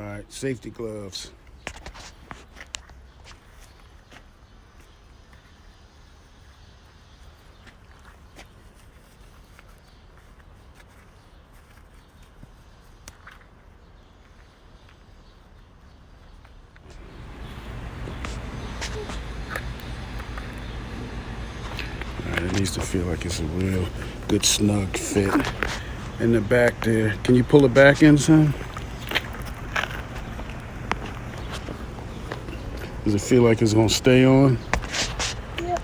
All right, safety gloves. All right, it needs to feel like it's a real good snug fit in the back there. Can you pull it back in, son? Does it feel like it's gonna stay on? Yep.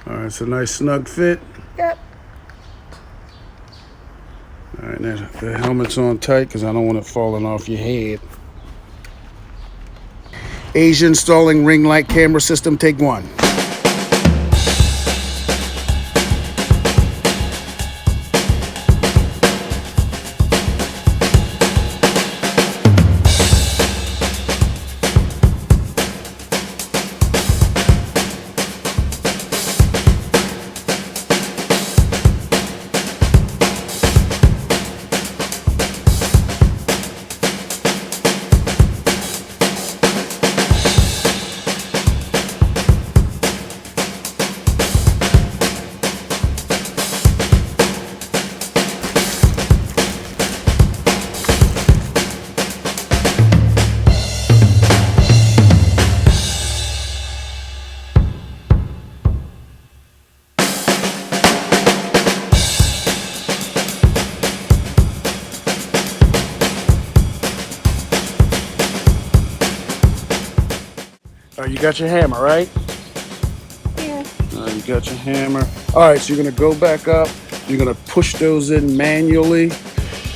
All right, it's a nice snug fit. Yep. All right, now the helmet's on tight because I don't want it falling off your head. Asia installing ring light camera system, take one. All right, you got your hammer, right? Yeah. All right, you got your hammer. All right, so you're gonna go back up. You're gonna push those in manually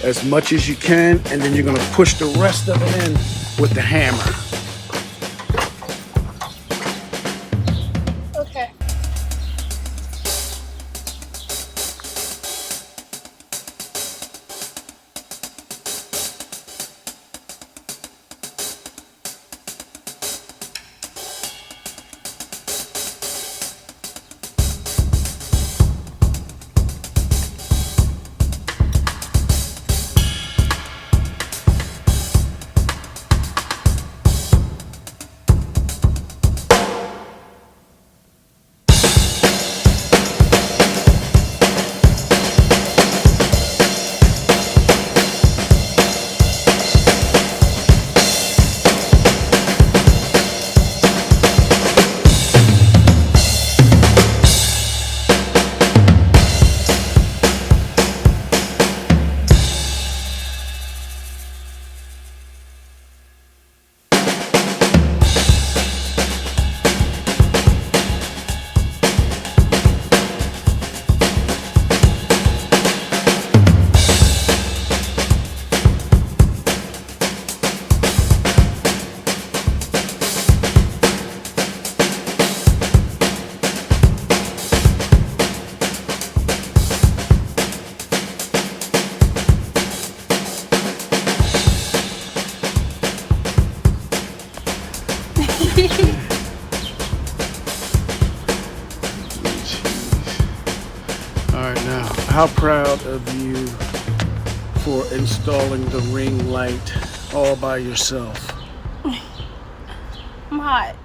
as much as you can, and then you're gonna push the rest of it in with the hammer. Okay. All right, now, how proud of you for installing the ring light all by yourself? I'm hot.